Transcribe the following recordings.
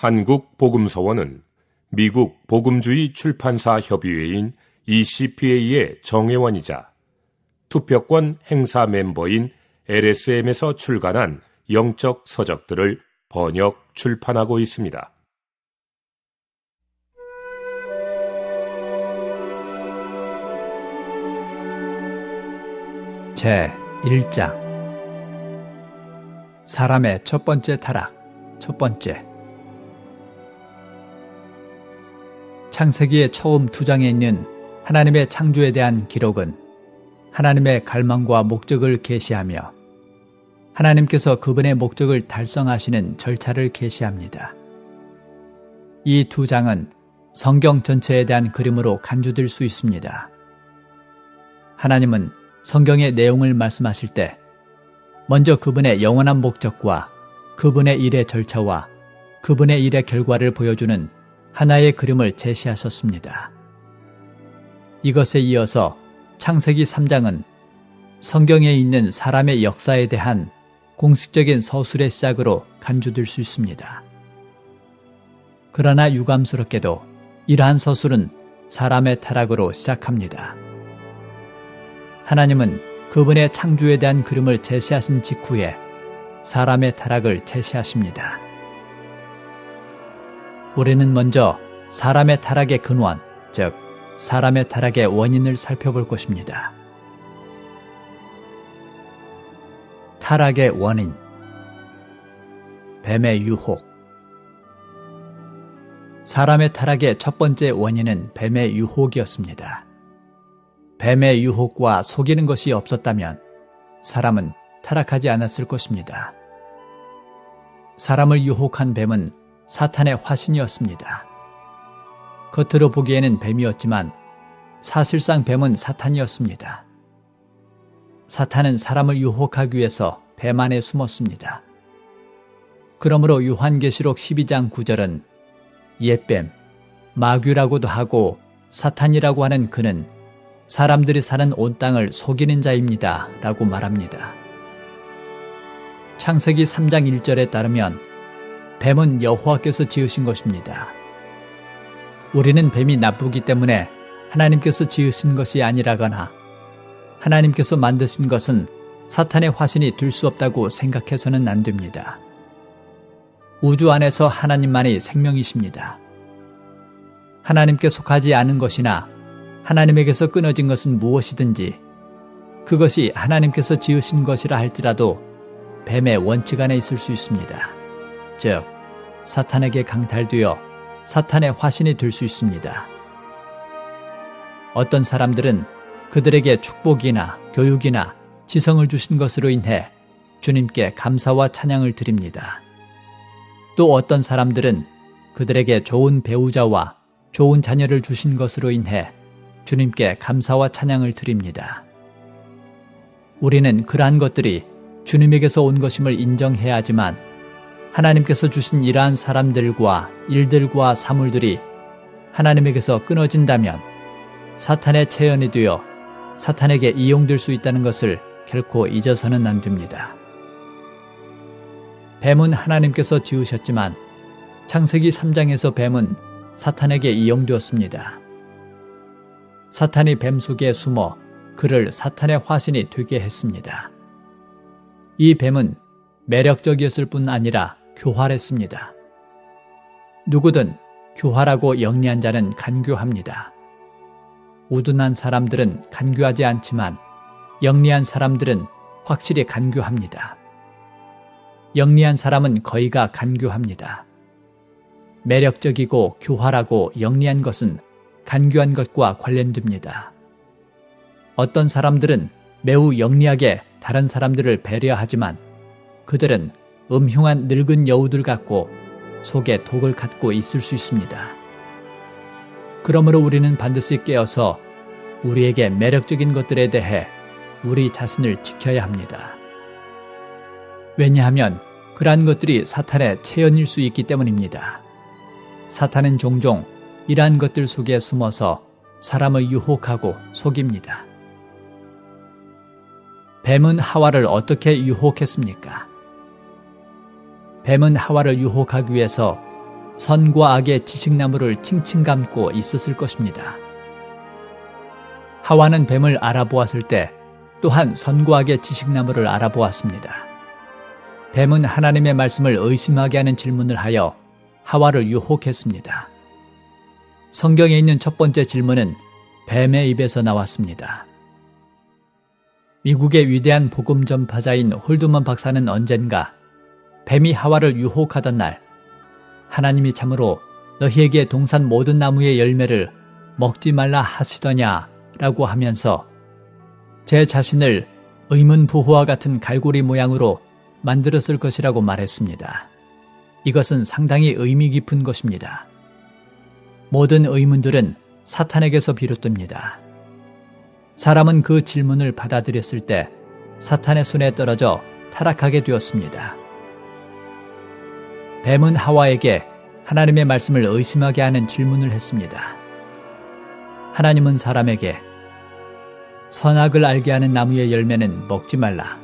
한국복음서원은 미국 복음주의 출판사 협의회인 ECPA의 정회원이자 투표권 행사 멤버인 LSM에서 출간한 영적 서적들을 번역, 출판하고 있습니다. 제1장 사람의 첫 번째 타락, 첫 번째. 창세기의 처음 2장에 있는 하나님의 창조에 대한 기록은 하나님의 갈망과 목적을 계시하며 하나님께서 그분의 목적을 달성하시는 절차를 계시합니다. 이 2장은 성경 전체에 대한 그림으로 간주될 수 있습니다. 하나님은 성경의 내용을 말씀하실 때 먼저 그분의 영원한 목적과 그분의 일의 절차와 그분의 일의 결과를 보여주는 하나의 그림을 제시하셨습니다. 이것에 이어서 창세기 3장은 성경에 있는 사람의 역사에 대한 공식적인 서술의 시작으로 간주될 수 있습니다. 그러나 유감스럽게도 이러한 서술은 사람의 타락으로 시작합니다. 하나님은 그분의 창조에 대한 그림을 제시하신 직후에 사람의 타락을 제시하십니다. 우리는 먼저 사람의 타락의 근원, 즉 사람의 타락의 원인을 살펴볼 것입니다. 타락의 원인. 뱀의 유혹. 사람의 타락의 첫 번째 원인은 뱀의 유혹이었습니다. 뱀의 유혹과 속이는 것이 없었다면 사람은 타락하지 않았을 것입니다. 사람을 유혹한 뱀은 사탄의 화신이었습니다. 겉으로 보기에는 뱀이었지만 사실상 뱀은 사탄이었습니다. 사탄은 사람을 유혹하기 위해서 뱀 안에 숨었습니다. 그러므로 요한계시록 12장 9절은 옛뱀, 마귀라고도 하고 사탄이라고 하는 그는 사람들이 사는 온 땅을 속이는 자입니다. 라고 말합니다. 창세기 3장 1절에 따르면 뱀은 여호와께서 지으신 것입니다. 우리는 뱀이 나쁘기 때문에 하나님께서 지으신 것이 아니라거나 하나님께서 만드신 것은 사탄의 화신이 될 수 없다고 생각해서는 안 됩니다. 우주 안에서 하나님만이 생명이십니다. 하나님께 속하지 않은 것이나 하나님에게서 끊어진 것은 무엇이든지 그것이 하나님께서 지으신 것이라 할지라도 뱀의 원칙 안에 있을 수 있습니다. 즉, 사탄에게 강탈되어 사탄의 화신이 될 수 있습니다. 어떤 사람들은 그들에게 축복이나 교육이나 지성을 주신 것으로 인해 주님께 감사와 찬양을 드립니다. 또 어떤 사람들은 그들에게 좋은 배우자와 좋은 자녀를 주신 것으로 인해 주님께 감사와 찬양을 드립니다. 우리는 그러한 것들이 주님에게서 온 것임을 인정해야 하지만 하나님께서 주신 이러한 사람들과 일들과 사물들이 하나님에게서 끊어진다면 사탄의 체현이 되어 사탄에게 이용될 수 있다는 것을 결코 잊어서는 안 됩니다. 뱀은 하나님께서 지으셨지만 창세기 3장에서 뱀은 사탄에게 이용되었습니다. 사탄이 뱀 속에 숨어 그를 사탄의 화신이 되게 했습니다. 이 뱀은 매력적이었을 뿐 아니라 교활했습니다. 누구든 교활하고 영리한 자는 간교합니다. 우둔한 사람들은 간교하지 않지만 영리한 사람들은 확실히 간교합니다. 영리한 사람은 거의가 간교합니다. 매력적이고 교활하고 영리한 것은 간교한 것과 관련됩니다. 어떤 사람들은 매우 영리하게 다른 사람들을 배려하지만 그들은 음흉한 늙은 여우들 같고 속에 독을 갖고 있을 수 있습니다. 그러므로 우리는 반드시 깨어서 우리에게 매력적인 것들에 대해 우리 자신을 지켜야 합니다. 왜냐하면 그러한 것들이 사탄의 체현일 수 있기 때문입니다. 사탄은 종종 이러한 것들 속에 숨어서 사람을 유혹하고 속입니다. 뱀은 하와를 어떻게 유혹했습니까? 뱀은 하와를 유혹하기 위해서 선과 악의 지식나무를 칭칭 감고 있었을 것입니다. 하와는 뱀을 알아보았을 때 또한 선과 악의 지식나무를 알아보았습니다. 뱀은 하나님의 말씀을 의심하게 하는 질문을 하여 하와를 유혹했습니다. 성경에 있는 첫 번째 질문은 뱀의 입에서 나왔습니다. 미국의 위대한 복음 전파자인 홀드먼 박사는 언젠가 뱀이 하와를 유혹하던 날 하나님이 참으로 너희에게 동산 모든 나무의 열매를 먹지 말라 하시더냐 라고 하면서 제 자신을 의문부호와 같은 갈고리 모양으로 만들었을 것이라고 말했습니다. 이것은 상당히 의미 깊은 것입니다. 모든 의문들은 사탄에게서 비롯됩니다. 사람은 그 질문을 받아들였을 때 사탄의 손에 떨어져 타락하게 되었습니다. 뱀은 하와에게 하나님의 말씀을 의심하게 하는 질문을 했습니다. 하나님은 사람에게 선악을 알게 하는 나무의 열매는 먹지 말라.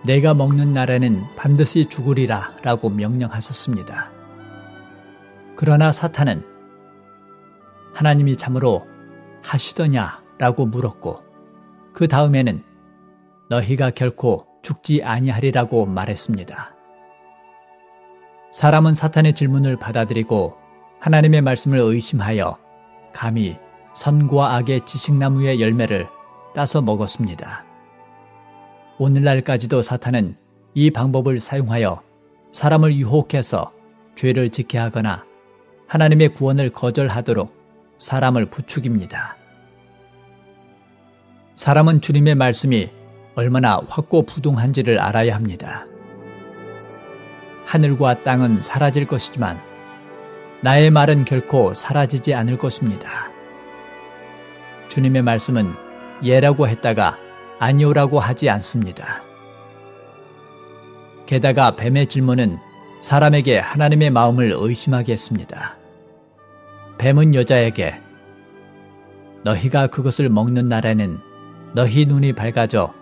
내가 먹는 날에는 반드시 죽으리라 라고 명령하셨습니다. 그러나 사탄은 하나님이 참으로 하시더냐 라고 물었고 그 다음에는 너희가 결코 죽지 아니하리라고 말했습니다. 사람은 사탄의 질문을 받아들이고 하나님의 말씀을 의심하여 감히 선과 악의 지식나무의 열매를 따서 먹었습니다. 오늘날까지도 사탄은 이 방법을 사용하여 사람을 유혹해서 죄를 짓게 하거나 하나님의 구원을 거절하도록 사람을 부추깁니다. 사람은 주님의 말씀이 얼마나 확고부동한지를 알아야 합니다. 하늘과 땅은 사라질 것이지만 나의 말은 결코 사라지지 않을 것입니다. 주님의 말씀은 예라고 했다가 아니오라고 하지 않습니다. 게다가 뱀의 질문은 사람에게 하나님의 마음을 의심하게 했습니다. 뱀은 여자에게 너희가 그것을 먹는 날에는 너희 눈이 밝아져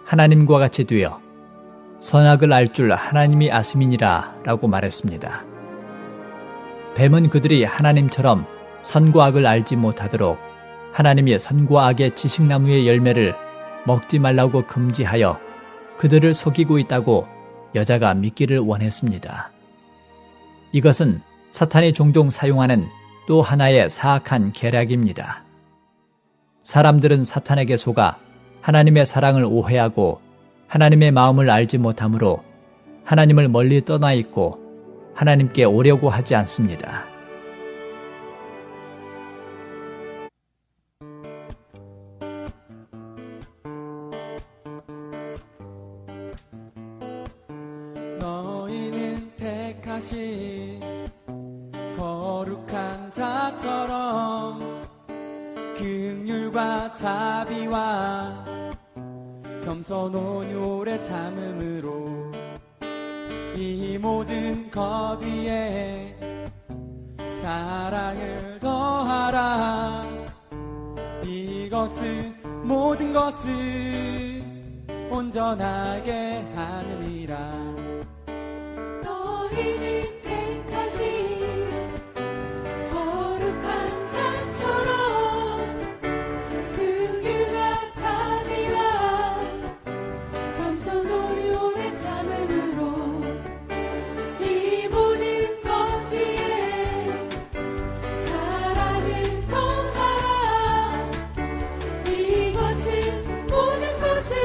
하나님과 같이 되어 선악을 알 줄 하나님이 아심이니라 라고 말했습니다. 뱀은 그들이 하나님처럼 선과 악을 알지 못하도록 하나님이 선과 악의 지식나무의 열매를 먹지 말라고 금지하여 그들을 속이고 있다고 여자가 믿기를 원했습니다. 이것은 사탄이 종종 사용하는 또 하나의 사악한 계략입니다. 사람들은 사탄에게 속아 하나님의 사랑을 오해하고 하나님의 마음을 알지 못하므로 하나님을 멀리 떠나 있고 하나님께 오려고 하지 않습니다. 너희는 택하신 거룩한 자처럼 긍휼과 자비와 겸손 온유를 참음으로 이 모든 것 위에 사랑을 더하라. 이것은 모든 것을 온전하게 하느니라. 너희는 택하신 거룩한 자처럼 긍휼과 자비와 겸손 온유를 참음으로 이 모든 것 위에 사랑을 더하라. 이것은 모든 것을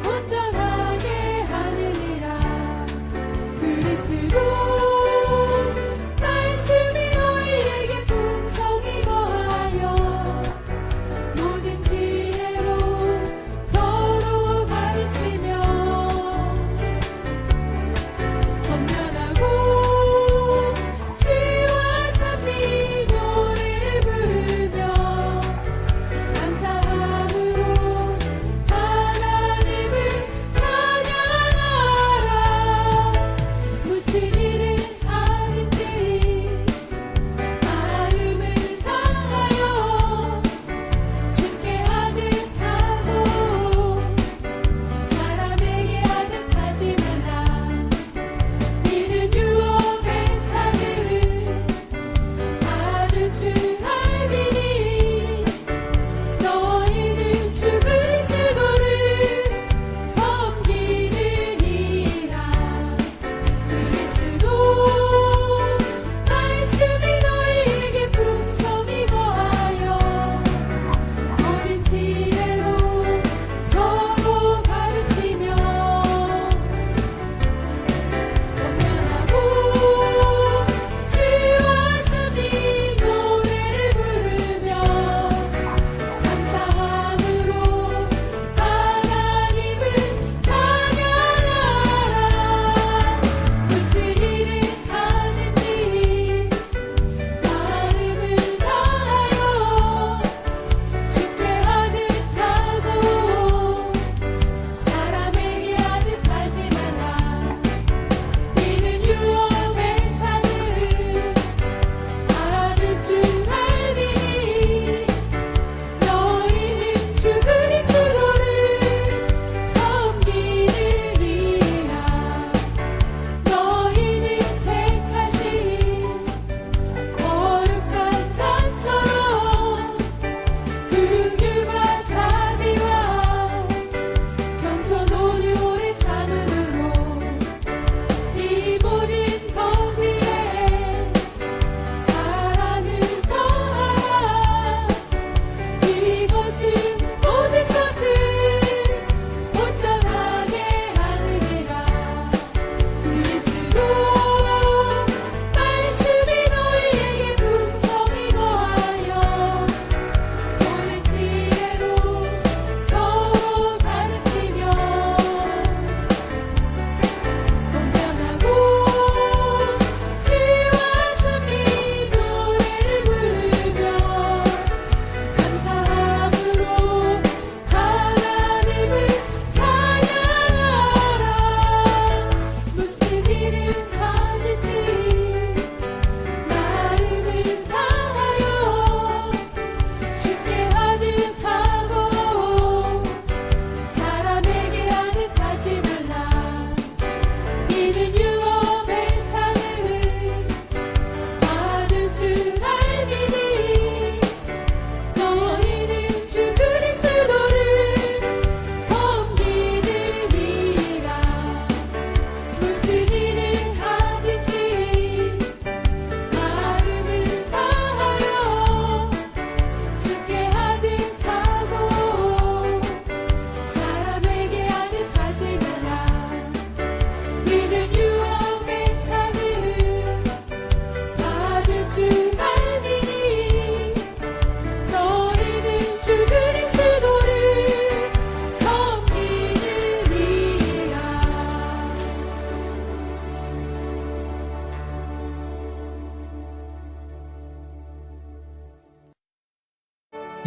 온전하게 하느니라. 그리스도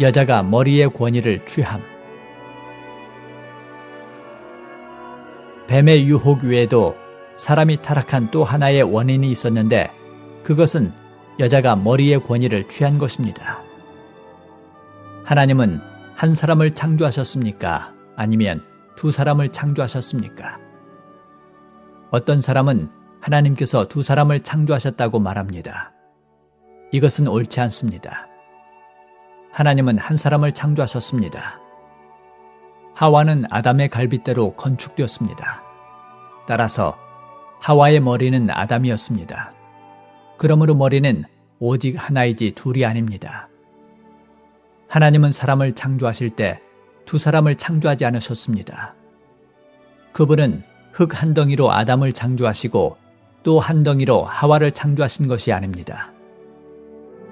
여자가 머리의 권위를 취함. 뱀의 유혹 외에도 사람이 타락한 또 하나의 원인이 있었는데 그것은 여자가 머리의 권위를 취한 것입니다. 하나님은 한 사람을 창조하셨습니까? 아니면 두 사람을 창조하셨습니까? 어떤 사람은 하나님께서 두 사람을 창조하셨다고 말합니다. 이것은 옳지 않습니다. 하나님은 한 사람을 창조하셨습니다. 하와는 아담의 갈빗대로 건축되었습니다. 따라서 하와의 머리는 아담이었습니다. 그러므로 머리는 오직 하나이지 둘이 아닙니다. 하나님은 사람을 창조하실 때 두 사람을 창조하지 않으셨습니다. 그분은 흙 한 덩이로 아담을 창조하시고 또 한 덩이로 하와를 창조하신 것이 아닙니다.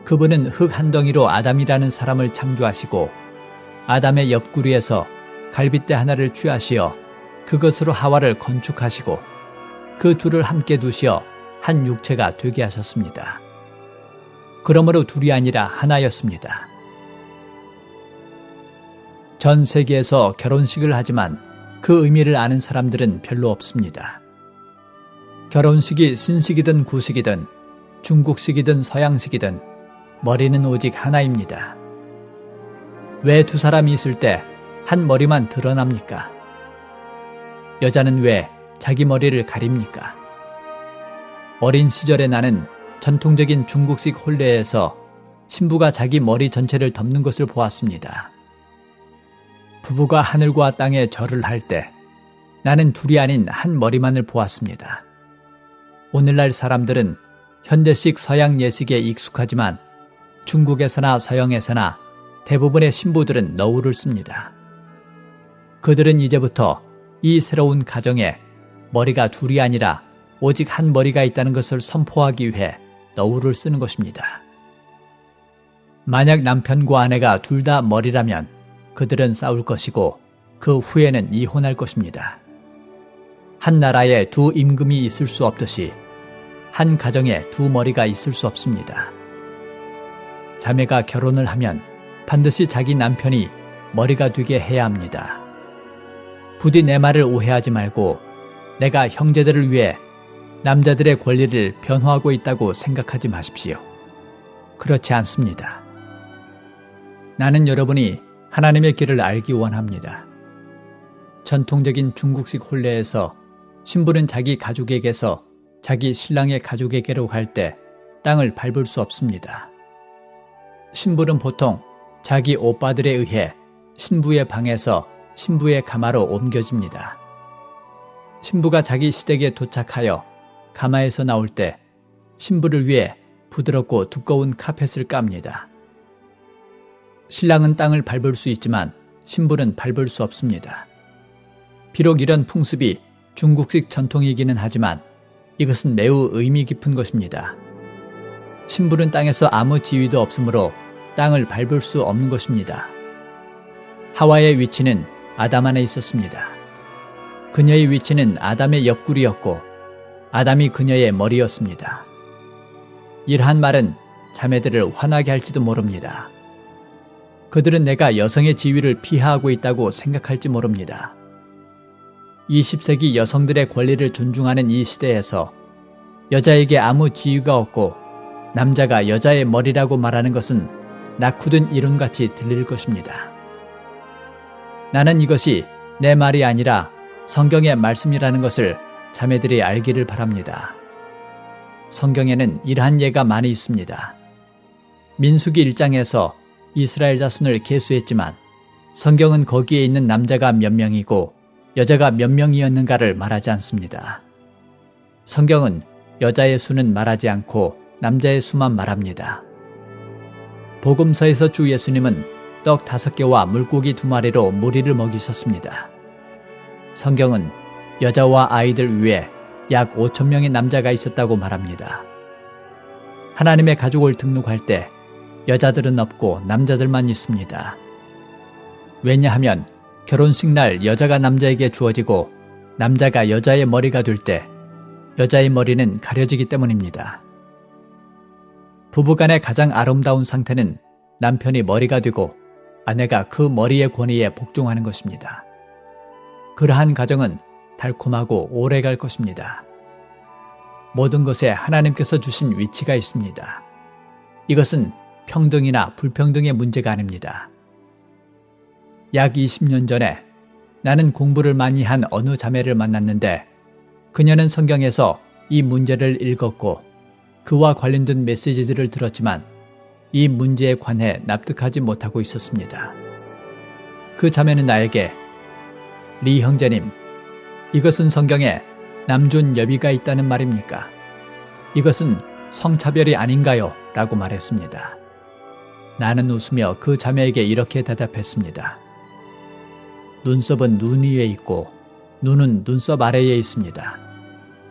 그분은 흙 한 덩이로 아담이라는 사람을 창조하시고 아담의 옆구리에서 갈빗대 하나를 취하시어 그것으로 하와를 건축하시고 그 둘을 함께 두시어 한 육체가 되게 하셨습니다. 그러므로 둘이 아니라 하나였습니다. 전 세계에서 결혼식을 하지만 그 의미를 아는 사람들은 별로 없습니다. 결혼식이 신식이든 구식이든 중국식이든 서양식이든 머리는 오직 하나입니다. 왜 두 사람이 있을 때 한 머리만 드러납니까? 여자는 왜 자기 머리를 가립니까? 어린 시절에 나는 전통적인 중국식 혼례에서 신부가 자기 머리 전체를 덮는 것을 보았습니다. 부부가 하늘과 땅에 절을 할 때 나는 둘이 아닌 한 머리만을 보았습니다. 오늘날 사람들은 현대식 서양 예식에 익숙하지만 중국에서나 서양에서나 대부분의 신부들은 너울을 씁니다. 그들은 이제부터 이 새로운 가정에 머리가 둘이 아니라 오직 한 머리가 있다는 것을 선포하기 위해 너울을 쓰는 것입니다. 만약 남편과 아내가 둘 다 머리라면 그들은 싸울 것이고 그 후에는 이혼할 것입니다. 한 나라에 두 임금이 있을 수 없듯이 한 가정에 두 머리가 있을 수 없습니다. 자매가 결혼을 하면 반드시 자기 남편이 머리가 되게 해야 합니다. 부디 내 말을 오해하지 말고 내가 형제들을 위해 남자들의 권리를 변호하고 있다고 생각하지 마십시오. 그렇지 않습니다. 나는 여러분이 하나님의 길을 알기 원합니다. 전통적인 중국식 혼례에서 신부는 자기 가족에게서 자기 신랑의 가족에게로 갈 때 땅을 밟을 수 없습니다. 신부는 보통 자기 오빠들에 의해 신부의 방에서 신부의 가마로 옮겨집니다. 신부가 자기 시댁에 도착하여 가마에서 나올 때 신부를 위해 부드럽고 두꺼운 카펫을 깝니다. 신랑은 땅을 밟을 수 있지만 신부는 밟을 수 없습니다. 비록 이런 풍습이 중국식 전통이기는 하지만 이것은 매우 의미 깊은 것입니다. 신부는 땅에서 아무 지위도 없으므로 땅을 밟을 수 없는 것입니다. 하와의 위치는 아담 안에 있었습니다. 그녀의 위치는 아담의 옆구리였고 아담이 그녀의 머리였습니다. 이러한 말은 자매들을 화나게 할지도 모릅니다. 그들은 내가 여성의 지위를 피하고 있다고 생각할지 모릅니다. 20세기 여성들의 권리를 존중하는 이 시대에서 여자에게 아무 지위가 없고 남자가 여자의 머리라고 말하는 것은 낙후된 이론같이 들릴 것입니다. 나는 이것이 내 말이 아니라 성경의 말씀이라는 것을 자매들이 알기를 바랍니다. 성경에는 이러한 예가 많이 있습니다. 민수기 1장에서 이스라엘 자손을 계수했지만 성경은 거기에 있는 남자가 몇 명이고 여자가 몇 명이었는가를 말하지 않습니다. 성경은 여자의 수는 말하지 않고 남자의 수만 말합니다. 복음서에서 주 예수님은 떡 5개와 물고기 2마리로 무리를 먹이셨습니다. 성경은 여자와 아이들 위에 약 5,000명의 남자가 있었다고 말합니다. 하나님의 가족을 등록할 때 여자들은 없고 남자들만 있습니다. 왜냐하면 결혼식 날 여자가 남자에게 주어지고 남자가 여자의 머리가 될 때 여자의 머리는 가려지기 때문입니다. 부부간의 가장 아름다운 상태는 남편이 머리가 되고 아내가 그 머리의 권위에 복종하는 것입니다. 그러한 가정은 달콤하고 오래 갈 것입니다. 모든 것에 하나님께서 주신 위치가 있습니다. 이것은 평등이나 불평등의 문제가 아닙니다. 약 20년 전에 나는 공부를 많이 한 어느 자매를 만났는데 그녀는 성경에서 이 문제를 읽었고 그와 관련된 메시지들을 들었지만 이 문제에 관해 납득하지 못하고 있었습니다. 그 자매는 나에게 리 형제님, 이것은 성경에 남존 여비가 있다는 말입니까? 이것은 성차별이 아닌가요? 라고 말했습니다. 나는 웃으며 그 자매에게 이렇게 대답했습니다. 눈썹은 눈 위에 있고 눈은 눈썹 아래에 있습니다.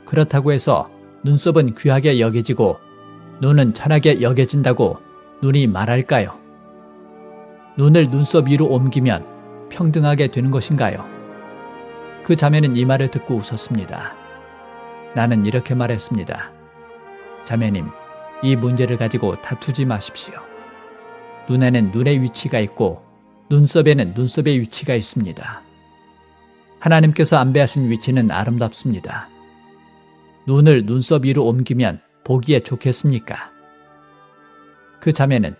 그렇다고 해서 눈썹은 귀하게 여겨지고 눈은 천하게 여겨진다고 눈이 말할까요? 눈을 눈썹 위로 옮기면 평등하게 되는 것인가요? 그 자매는 이 말을 듣고 웃었습니다. 나는 이렇게 말했습니다. 자매님, 이 문제를 가지고 다투지 마십시오. 눈에는 눈의 위치가 있고 눈썹에는 눈썹의 위치가 있습니다. 하나님께서 안배하신 위치는 아름답습니다. 눈을 눈썹 위로 옮기면 보기에 좋겠습니까? 그 자매는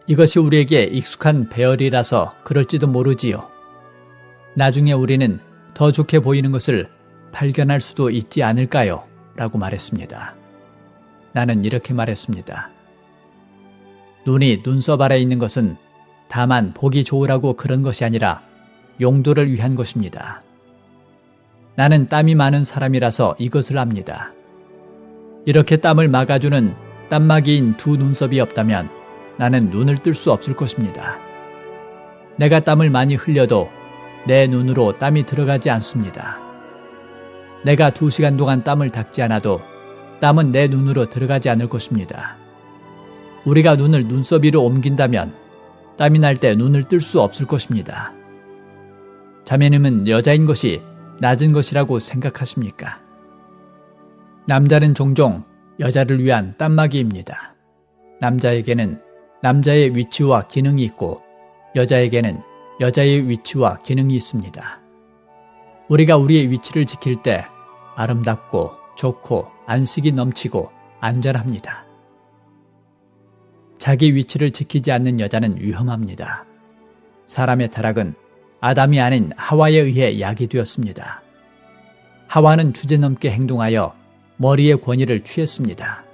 이것이 우리에게 익숙한 배열이라서 그럴지도 모르지요. 나중에 우리는 더 좋게 보이는 것을 발견할 수도 있지 않을까요? 라고 말했습니다. 나는 이렇게 말했습니다. 눈이 눈썹 아래에 있는 것은 다만 보기 좋으라고 그런 것이 아니라 용도를 위한 것입니다. 나는 땀이 많은 사람이라서 이것을 압니다. 이렇게 땀을 막아주는 땀막이인 두 눈썹이 없다면 나는 눈을 뜰 수 없을 것입니다. 내가 땀을 많이 흘려도 내 눈으로 땀이 들어가지 않습니다. 내가 2시간 동안 땀을 닦지 않아도 땀은 내 눈으로 들어가지 않을 것입니다. 우리가 눈을 눈썹 위로 옮긴다면 땀이 날 때 눈을 뜰 수 없을 것입니다. 자매님은 여자인 것이 낮은 것이라고 생각하십니까? 남자는 종종 여자를 위한 땀막이입니다. 남자에게는 남자의 위치와 기능이 있고 여자에게는 여자의 위치와 기능이 있습니다. 우리가 우리의 위치를 지킬 때 아름답고 좋고 안식이 넘치고 안전합니다. 자기 위치를 지키지 않는 여자는 위험합니다. 사람의 타락은 아담이 아닌 하와에 의해 야기되었습니다. 하와는 주제넘게 행동하여 머리의 권위를 취했습니다.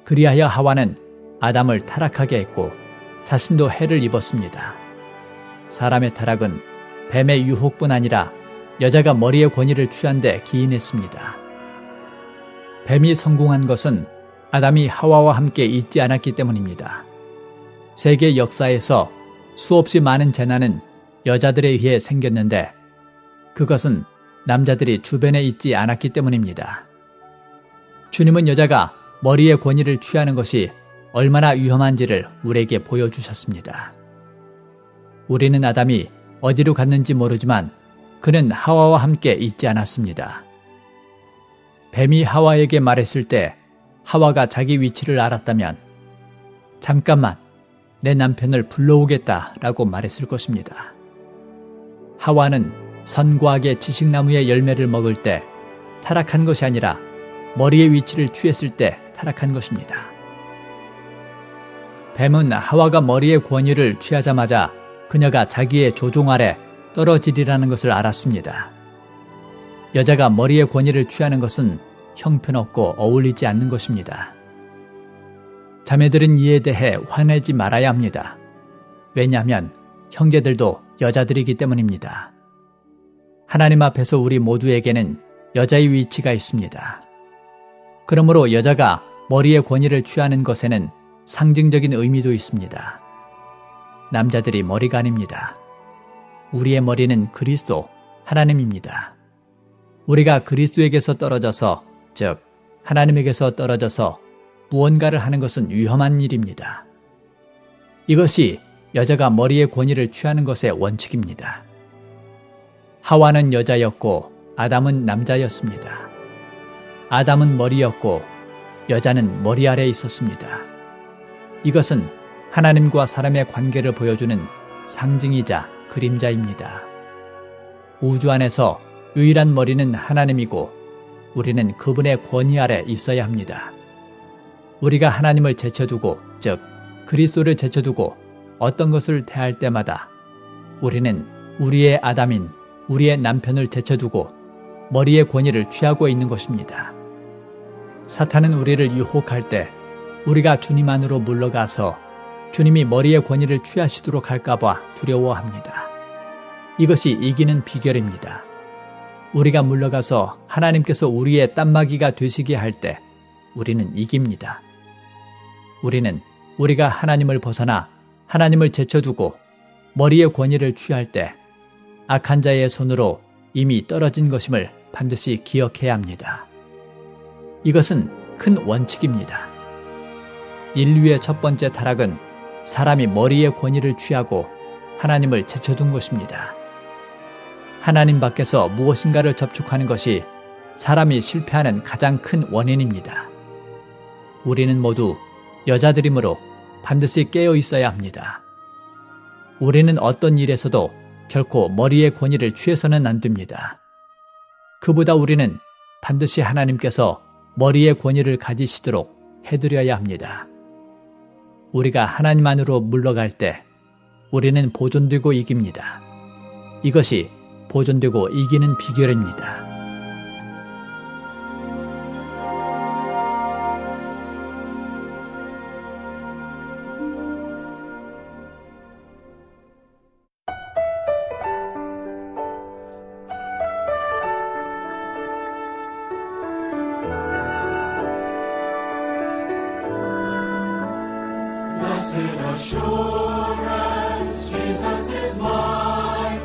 그리하여 하와는 아담을 타락하게 했고 자신도 해를 입었습니다. 사람의 타락은 뱀의 유혹뿐 아니라 여자가 머리의 권위를 취한 데 기인했습니다. 뱀이 성공한 것은 아담이 하와와 함께 있지 않았기 때문입니다. 세계 역사에서 수없이 많은 재난은 여자들에 의해 생겼는데 그것은 남자들이 주변에 있지 않았기 때문입니다. 주님은 여자가 머리의 권위를 취하는 것이 얼마나 위험한지를 우리에게 보여주셨습니다. 우리는 아담이 어디로 갔는지 모르지만 그는 하와와 함께 있지 않았습니다. 뱀이 하와에게 말했을 때 하와가 자기 위치를 알았다면 잠깐만 내 남편을 불러오겠다 라고 말했을 것입니다. 하와는 선과 악의 지식나무의 열매를 먹을 때 타락한 것이 아니라 머리의 위치를 취했을 때 타락한 것입니다. 뱀은 하와가 머리의 권위를 취하자마자 그녀가 자기의 조종 아래 떨어지리라는 것을 알았습니다. 여자가 머리의 권위를 취하는 것은 형편없고 어울리지 않는 것입니다. 자매들은 이에 대해 화내지 말아야 합니다. 왜냐하면 형제들도 여자들이기 때문입니다. 하나님 앞에서 우리 모두에게는 여자의 위치가 있습니다. 그러므로 여자가 머리의 권위를 취하는 것에는 상징적인 의미도 있습니다. 남자들이 머리가 아닙니다. 우리의 머리는 그리스도, 하나님입니다. 우리가 그리스도에게서 떨어져서, 즉 하나님에게서 떨어져서 무언가를 하는 것은 위험한 일입니다. 이것이 여자가 머리의 권위를 취하는 것의 원칙입니다. 하와는 여자였고 아담은 남자였습니다. 아담은 머리였고 여자는 머리 아래에 있었습니다. 이것은 하나님과 사람의 관계를 보여주는 상징이자 그림자입니다. 우주 안에서 유일한 머리는 하나님이고 우리는 그분의 권위 아래 있어야 합니다. 우리가 하나님을 제쳐두고, 즉 그리스도를 제쳐두고 어떤 것을 대할 때마다 우리는 우리의 아담인 우리의 남편을 제쳐두고 머리의 권위를 취하고 있는 것입니다. 사탄은 우리를 유혹할 때 우리가 주님 안으로 물러가서 주님이 머리의 권위를 취하시도록 할까봐 두려워합니다. 이것이 이기는 비결입니다. 우리가 물러가서 하나님께서 우리의 땀마귀가 되시게 할 때 우리는 이깁니다. 우리는 우리가 하나님을 벗어나 하나님을 제쳐두고 머리의 권위를 취할 때 악한 자의 손으로 이미 떨어진 것임을 반드시 기억해야 합니다. 이것은 큰 원칙입니다. 인류의 첫 번째 타락은 사람이 머리의 권위를 취하고 하나님을 제쳐둔 것입니다. 하나님 밖에서 무엇인가를 접촉하는 것이 사람이 실패하는 가장 큰 원인입니다. 우리는 모두 여자들이므로 반드시 깨어 있어야 합니다. 우리는 어떤 일에서도 결코 머리의 권위를 취해서는 안 됩니다. 그보다 우리는 반드시 하나님께서 머리의 권위를 가지시도록 해드려야 합니다. 우리가 하나님 안으로 물러갈 때 우리는 보존되고 이깁니다. 이것이 보존되고 이기는 비결입니다. Blessed assurance, Jesus is mine.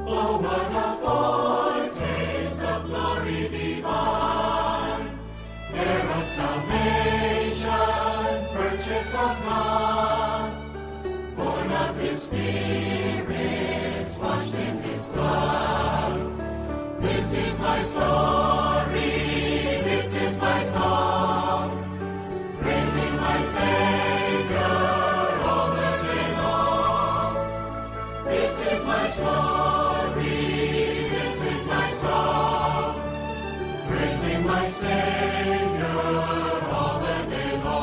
Oh, what a foretaste of glory divine. Heir of salvation, purchase of God. Born of His Spirit, washed in His blood. This is my story, this is my song. Praising my Savior all the day long. This is my story, this is my song. Praising my Savior all the day long.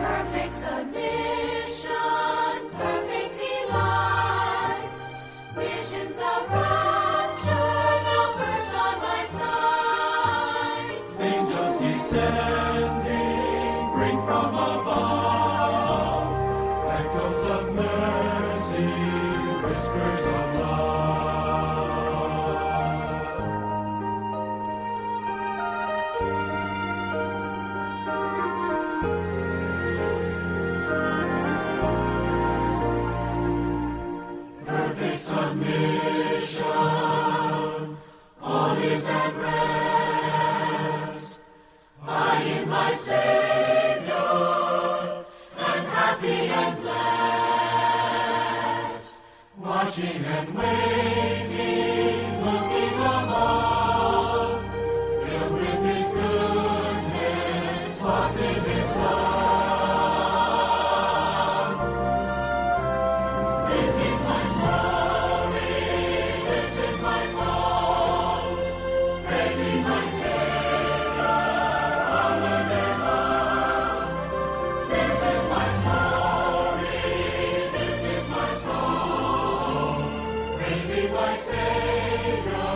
Perfect submission, perfect delight. Visions of rapture now burst on my sight. Angels descending, bring from above echoes of mercy, whispers of love. Perfect submission, all is at rest. I in my Savior am happy and blessed, watching and waiting, looking above, filled with His goodness, lost in His love. This is my story, this is my song, praising my Savior all the day long. This is my story, this is my song, praising my Savior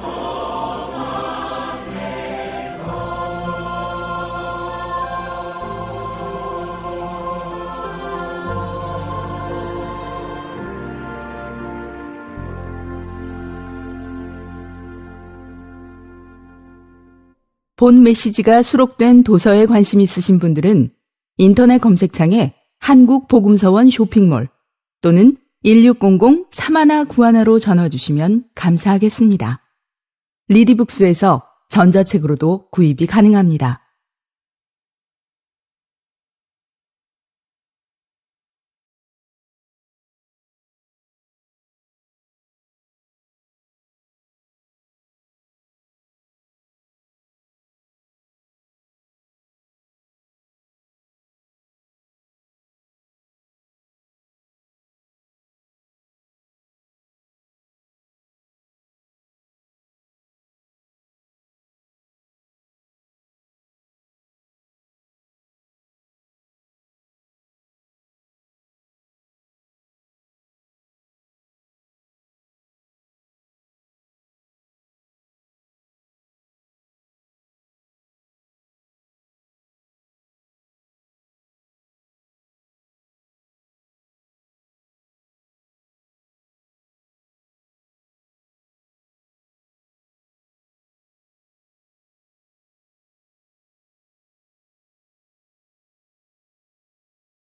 all the day 본 메시지가 수록된 도서에 관심 있으신 분들은 인터넷 검색창에 한국복음서원 쇼핑몰 또는 1600-3191로 전화 주시면 감사하겠습니다. 리디북스에서 전자책으로도 구입이 가능합니다.